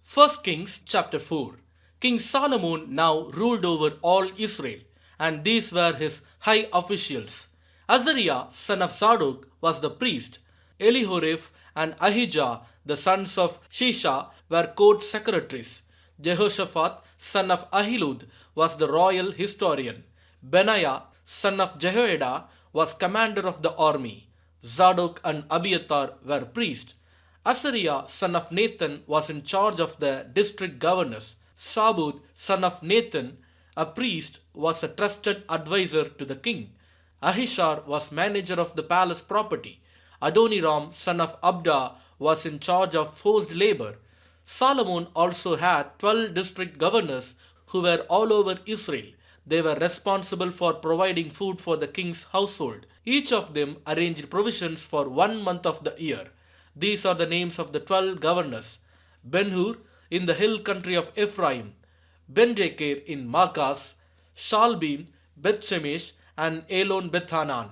1 Kings chapter 4. King Solomon now ruled over all Israel, and these were his high officials. Azariah, son of Zadok, was the priest. Elihoreph and Ahijah, the sons of Shisha, were court secretaries. Jehoshaphat, son of Ahilud, was the royal historian. Benaiah, son of Jehoiada, was commander of the army. Zadok and Abiathar were priests. Asariah, son of Nathan, was in charge of the district governors. Sabud, son of Nathan, a priest, was a trusted advisor to the king. Ahishar was manager of the palace property. Adoniram, son of Abda, was in charge of forced labor. Solomon also had 12 district governors who were all over Israel. They were responsible for providing food for the king's household. Each of them arranged provisions for 1 month of the year. These are the names of the 12 governors: Ben-Hur in the hill country of Ephraim, Ben-Jaker in Makas, Shalbim, Beth-Shemesh, and Elon Bethanan,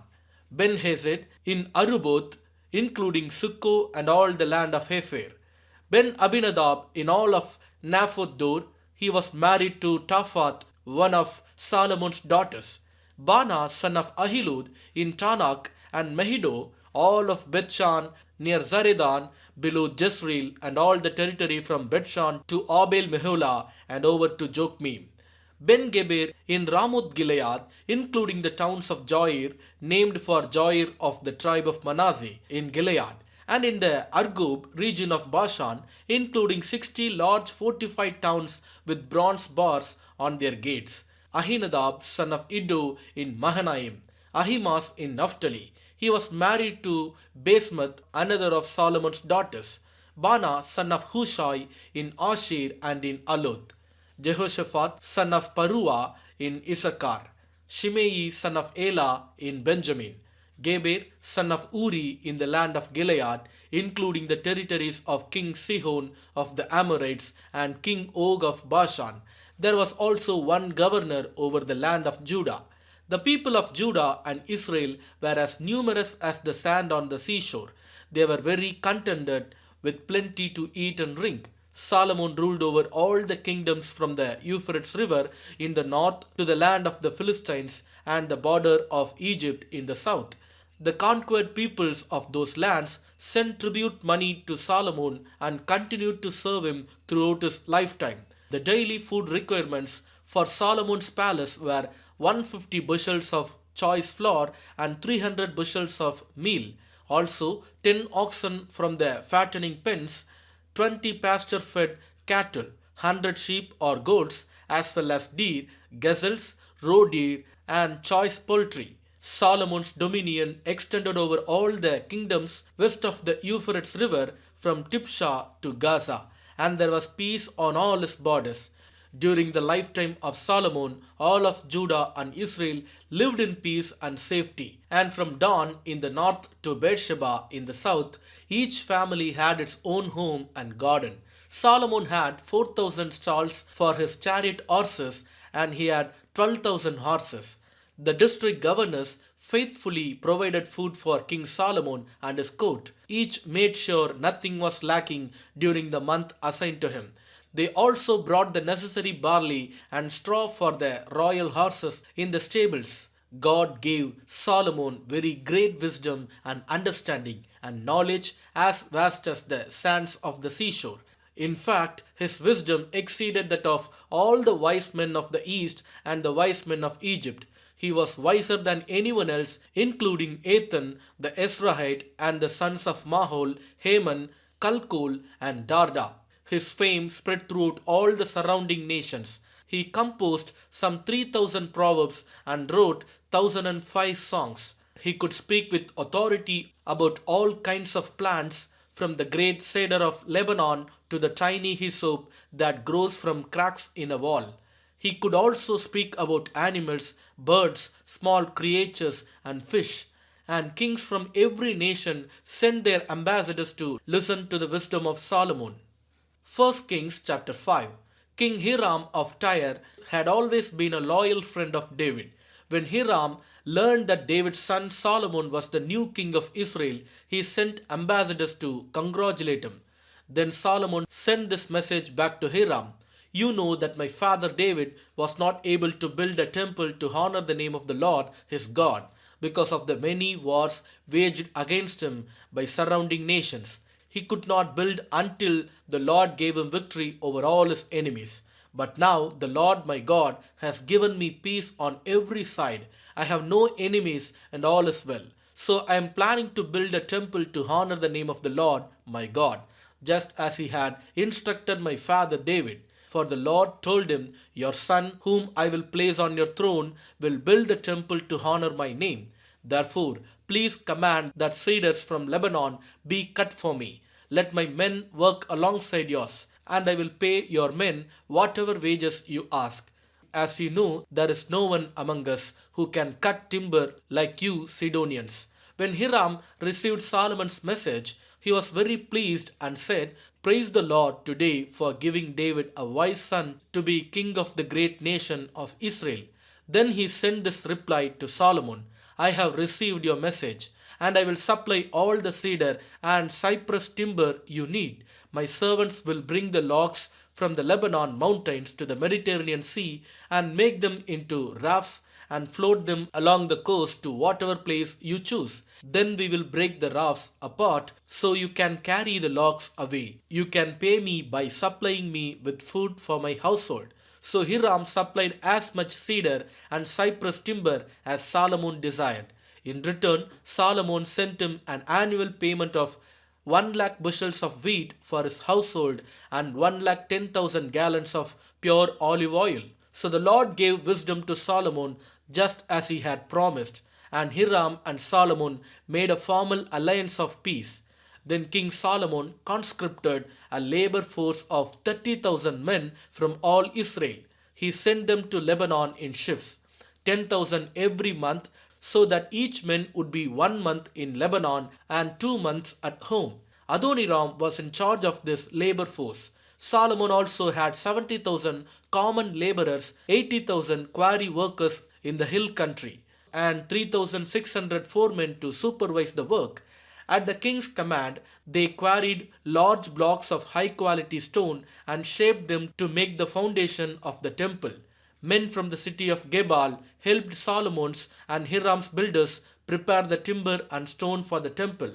Ben-Hesed in Aruboth, including Sukko and all the land of Hepher, Ben-Abinadab in all of Naphoth Dor. He was married to Taphath, one of Solomon's daughters. Bana, son of Ahilud, in Tanakh, and Megiddo, all of Bethshan near Zaredan, below Jezreel, and all the territory from Bethshan to Abel Meholah and over to Jokmeam. Ben Geber in Ramoth Gilead, including the towns of Jair, named for Jair of the tribe of Manasseh in Gilead, and in the Argob region of Bashan, including 60 large fortified towns with bronze bars on their gates. Ahinadab, son of Iddo, in Mahanaim. Ahimaaz in Naphtali. He was married to Basemath, another of Solomon's daughters. Bana, son of Hushai, in Asher and in Aloth. Jehoshaphat, son of Parua, in Issachar. Shimei, son of Elah, in Benjamin. Geber, son of Uri, in the land of Gilead, including the territories of King Sihon of the Amorites and King Og of Bashan. There was also one governor over the land of Judah. The people of Judah and Israel were as numerous as the sand on the seashore. They were very contented with plenty to eat and drink. Solomon ruled over all the kingdoms from the Euphrates River in the north to the land of the Philistines and the border of Egypt in the south. The conquered peoples of those lands sent tribute money to Solomon and continued to serve him throughout his lifetime. The daily food requirements for Solomon's palace were 150 bushels of choice flour and 300 bushels of meal. Also, 10 oxen from the fattening pens, 20 pasture-fed cattle, 100 sheep or goats, as well as deer, gazelles, roe deer, and choice poultry. Solomon's dominion extended over all the kingdoms west of the Euphrates River from Tipsha to Gaza, and there was peace on all his borders. During the lifetime of Solomon, all of Judah and Israel lived in peace and safety. And from Dan in the north to Beersheba in the south, each family had its own home and garden. Solomon had 4,000 stalls for his chariot horses, and he had 12,000 horses. The district governors faithfully provided food for King Solomon and his court. Each made sure nothing was lacking during the month assigned to him. They also brought the necessary barley and straw for the royal horses in the stables. God gave Solomon very great wisdom and understanding and knowledge as vast as the sands of the seashore. In fact, his wisdom exceeded that of all the wise men of the East and the wise men of Egypt. He was wiser than anyone else, including Ethan the Ezrahite and the sons of Mahol, Heman, Kalkol, and Darda. His fame spread throughout all the surrounding nations. He composed some 3,000 proverbs and wrote 1,005 songs. He could speak with authority about all kinds of plants, from the great cedar of Lebanon to the tiny hyssop that grows from cracks in a wall. He could also speak about animals, birds, small creatures, and fish. And kings from every nation sent their ambassadors to listen to the wisdom of Solomon. 1 Kings chapter 5. King Hiram of Tyre had always been a loyal friend of David. When Hiram learned that David's son Solomon was the new king of Israel, he sent ambassadors to congratulate him. Then Solomon sent this message back to Hiram. You know that my father David was not able to build a temple to honor the name of the Lord his God because of the many wars waged against him by surrounding nations. He could not build until the Lord gave him victory over all his enemies. But now the Lord my God has given me peace on every side. I have no enemies and all is well. So I am planning to build a temple to honor the name of the Lord my God, just as he had instructed my father David. For the Lord told him, your son, whom I will place on your throne, will build the temple to honor my name. Therefore, please command that cedars from Lebanon be cut for me. Let my men work alongside yours, and I will pay your men whatever wages you ask. As you know, there is no one among us who can cut timber like you Sidonians. When Hiram received Solomon's message, he was very pleased and said, praise the Lord today for giving David a wise son to be king of the great nation of Israel. Then he sent this reply to Solomon, I have received your message, and I will supply all the cedar and cypress timber you need. My servants will bring the logs from the Lebanon mountains to the Mediterranean Sea and make them into rafts and float them along the coast to whatever place you choose. Then we will break the rafts apart so you can carry the logs away. You can pay me by supplying me with food for my household. So Hiram supplied as much cedar and cypress timber as Solomon desired. In return, Solomon sent him an annual payment of 1 lakh bushels of wheat for his household and 1,10,000 gallons of pure olive oil. So the Lord gave wisdom to Solomon just as he had promised, and Hiram and Solomon made a formal alliance of peace. Then King Solomon conscripted a labor force of 30,000 men from all Israel. He sent them to Lebanon in shifts, 10,000 every month, so that each man would be 1 month in Lebanon and 2 months at home. Adoniram was in charge of this labor force. Solomon also had 70,000 common laborers, 80,000 quarry workers in the hill country, and 3,600 foremen to supervise the work. At the king's command, they quarried large blocks of high quality stone and shaped them to make the foundation of the temple. Men from the city of Gebal helped Solomon's and Hiram's builders prepare the timber and stone for the temple.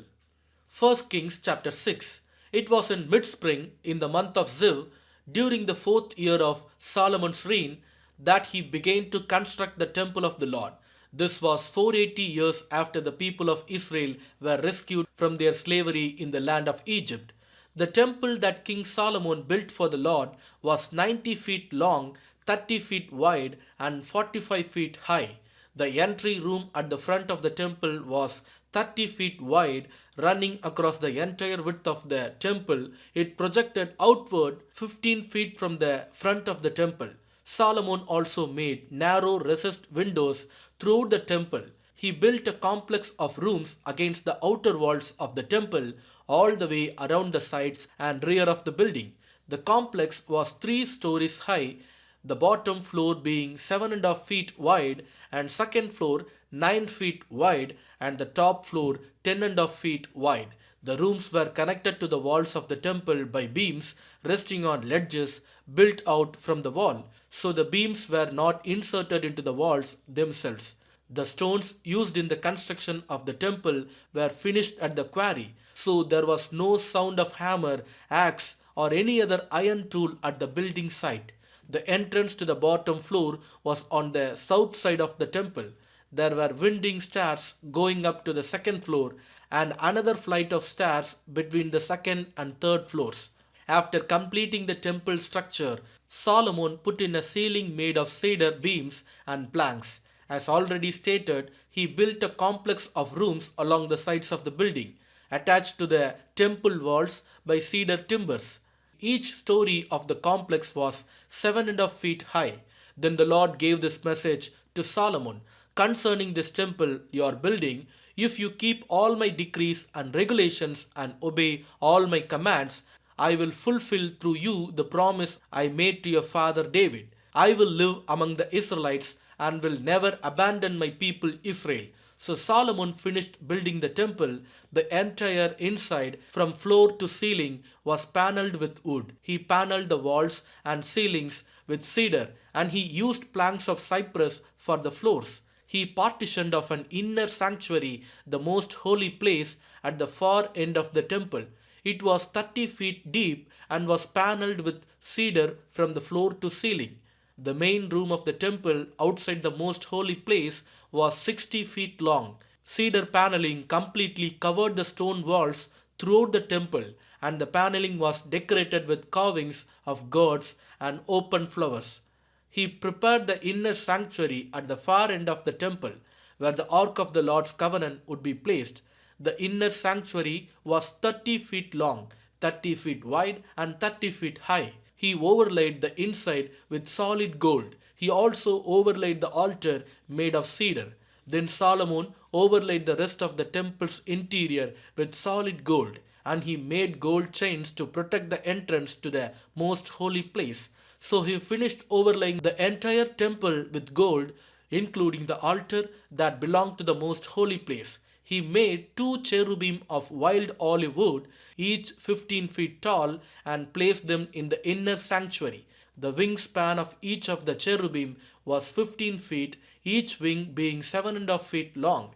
1 Kings chapter 6. It was in mid-spring in the month of Ziv, during the 4th year of Solomon's reign, that he began to construct the temple of the Lord. This was 480 years after the people of Israel were rescued from their slavery in the land of Egypt. The temple that King Solomon built for the Lord was 90 feet long, 30 feet wide, and 45 feet high. The entry room at the front of the temple was 30 feet wide, running across the entire width of the temple. It projected outward 15 feet from the front of the temple. Solomon also made narrow recessed windows throughout the temple. He built a complex of rooms against the outer walls of the temple, all the way around the sides and rear of the building. The complex was 3 stories high, the bottom floor being 7.5 feet wide, and second floor 9 feet wide, and the top floor 10.5 feet wide. The rooms were connected to the walls of the temple by beams resting on ledges built out from the wall, so the beams were not inserted into the walls themselves. The stones used in the construction of the temple were finished at the quarry, so there was no sound of hammer, axe, or any other iron tool at the building site. The entrance to the bottom floor was on the south side of the temple. There were winding stairs going up to the second floor and another flight of stairs between the second and third floors. After completing the temple structure, Solomon put in a ceiling made of cedar beams and planks. As already stated, he built a complex of rooms along the sides of the building, attached to the temple walls by cedar timbers. Each story of the complex was 7.5 feet high. Then the Lord gave this message to Solomon: concerning this temple you are building, if you keep all my decrees and regulations and obey all my commands, I will fulfill through you the promise I made to your father David. I will live among the Israelites and will never abandon my people Israel. So Solomon finished building the temple. The entire inside, from floor to ceiling, was paneled with wood. He paneled the walls and ceilings with cedar, and he used planks of cypress for the floors. He partitioned off an inner sanctuary, the most holy place, at the far end of the temple. It was 30 feet deep and was paneled with cedar from the floor to ceiling. The main room of the temple outside the most holy place was 60 feet long. Cedar paneling completely covered the stone walls throughout the temple, and the paneling was decorated with carvings of gods and open flowers. He prepared the inner sanctuary at the far end of the temple, where the ark of the Lord's covenant would be placed. The inner sanctuary was 30 feet long, 30 feet wide, and 30 feet high. He overlaid the inside with solid gold. He also overlaid the altar made of cedar. Then Solomon overlaid the rest of the temple's interior with solid gold, and he made gold chains to protect the entrance to the most holy place. So he finished overlaying the entire temple with gold, including the altar that belonged to the most holy place. He made two cherubim of wild olive wood, each 15 feet tall, and placed them in the inner sanctuary. The wingspan of each of the cherubim was 15 feet, each wing being 7.5 feet long.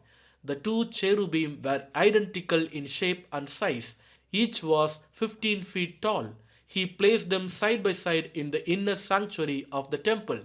The two cherubim were identical in shape and size. Each was 15 feet tall. He placed them side by side in the inner sanctuary of the temple.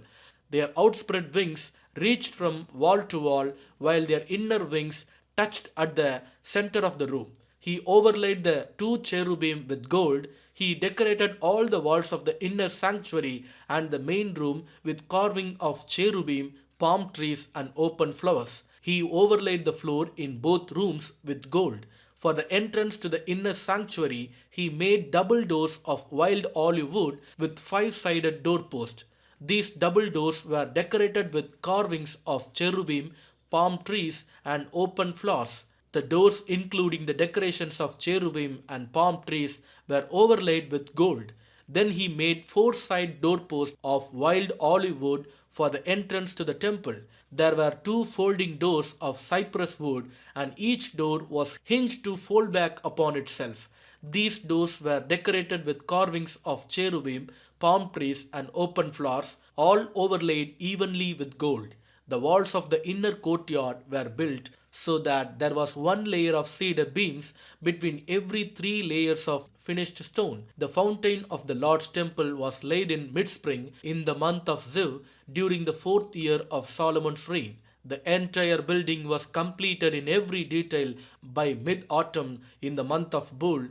Their outspread wings reached from wall to wall, while their inner wings touched at the center of the room. He overlaid the two cherubim with gold. He decorated all the walls of the inner sanctuary and the main room with carving of cherubim, palm trees, and open flowers. He overlaid the floor in both rooms with gold. For the entrance to the inner sanctuary, he made double doors of wild olive wood with 5-sided doorposts. These double doors were decorated with carvings of cherubim, palm trees, and open flowers. The doors, including the decorations of cherubim and palm trees, were overlaid with gold. Then he made 4 side doorposts of wild olive wood for the entrance to the temple. There were 2 folding doors of cypress wood, and each door was hinged to fold back upon itself. These doors were decorated with carvings of cherubim, palm trees, and open flowers, all overlaid evenly with gold. The walls of the inner courtyard were built so that there was 1 layer of cedar beams between every 3 layers of finished stone. The fountain of the Lord's temple was laid in mid-spring in the month of Ziv during the 4th year of Solomon's reign. The entire building was completed in every detail by mid-autumn in the month of Bul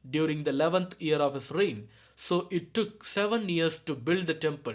during the 11th year of his reign. So it took 7 years to build the temple.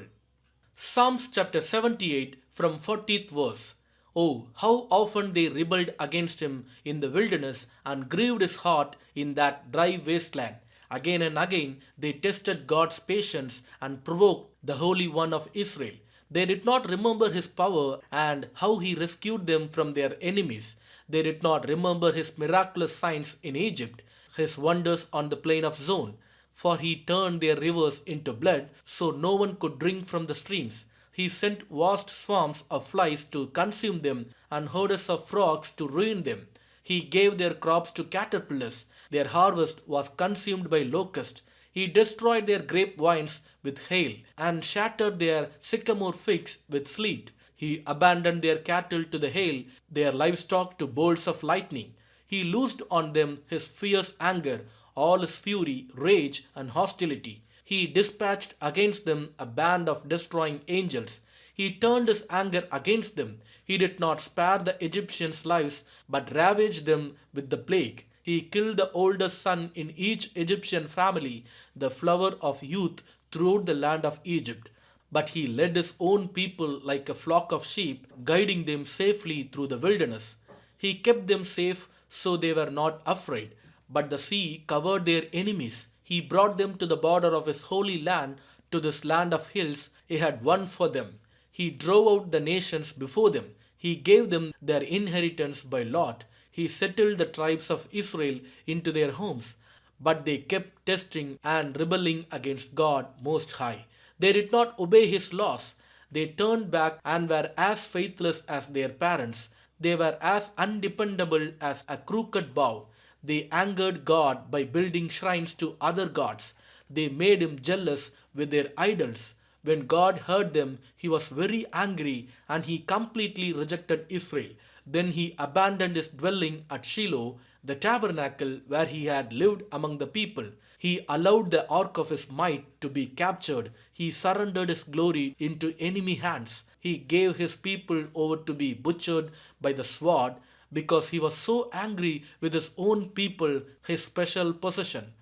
Psalms chapter 78 from 40th verse. Oh, how often they rebelled against him in the wilderness and grieved his heart in that dry wasteland. Again and again they tested God's patience and provoked the Holy One of Israel. They did not remember his power and how he rescued them from their enemies. They did not remember his miraculous signs in Egypt, his wonders on the plain of Zon. For he turned their rivers into blood, so no one could drink from the streams. He sent vast swarms of flies to consume them and hordes of frogs to ruin them. He gave their crops to caterpillars. Their harvest was consumed by locusts. He destroyed their grapevines with hail and shattered their sycamore figs with sleet. He abandoned their cattle to the hail, their livestock to bolts of lightning. He loosed on them his fierce anger, all his fury, rage, and hostility. He dispatched against them a band of destroying angels. He turned his anger against them. He did not spare the Egyptians' lives, but ravaged them with the plague. He killed the oldest son in each Egyptian family, the flower of youth throughout the land of Egypt. But he led his own people like a flock of sheep, guiding them safely through the wilderness. He kept them safe so they were not afraid. But the sea covered their enemies. He brought them to the border of his holy land, to this land of hills he had won for them. He drove out the nations before them. He gave them their inheritance by lot. He settled the tribes of Israel into their homes. But they kept testing and rebelling against God Most High. They did not obey his laws. They turned back and were as faithless as their parents. They were as undependable as a crooked bow. They angered God by building shrines to other gods. They made him jealous with their idols. When God heard them, he was very angry and he completely rejected Israel. Then he abandoned his dwelling at Shiloh, the tabernacle where he had lived among the people. He allowed the ark of his might to be captured. He surrendered his glory into enemy hands. He gave his people over to be butchered by the sword because he was so angry with his own people, his special possession.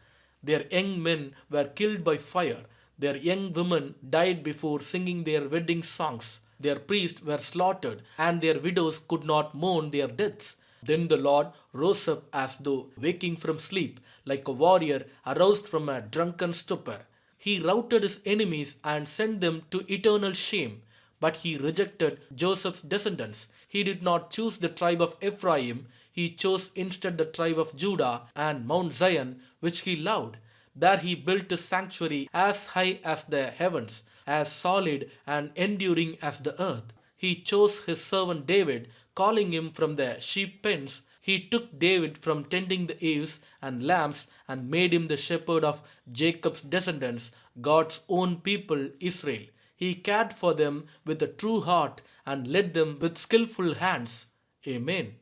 Their young men were killed by fire. Their young women died before singing their wedding songs. Their priests were slaughtered, and their widows could not mourn their deaths. Then the Lord rose up as though waking from sleep, like a warrior aroused from a drunken stupor. He routed his enemies and sent them to eternal shame. But he rejected Joseph's descendants. He did not choose the tribe of Ephraim, he chose instead the tribe of Judah and Mount Zion, which he loved. There he built a sanctuary as high as the heavens, as solid and enduring as the earth. He chose his servant David, calling him from the sheep pens. He took David from tending the ewes and lambs and made him the shepherd of Jacob's descendants, God's own people, Israel. He cared for them with a true heart and led them with skillful hands. Amen.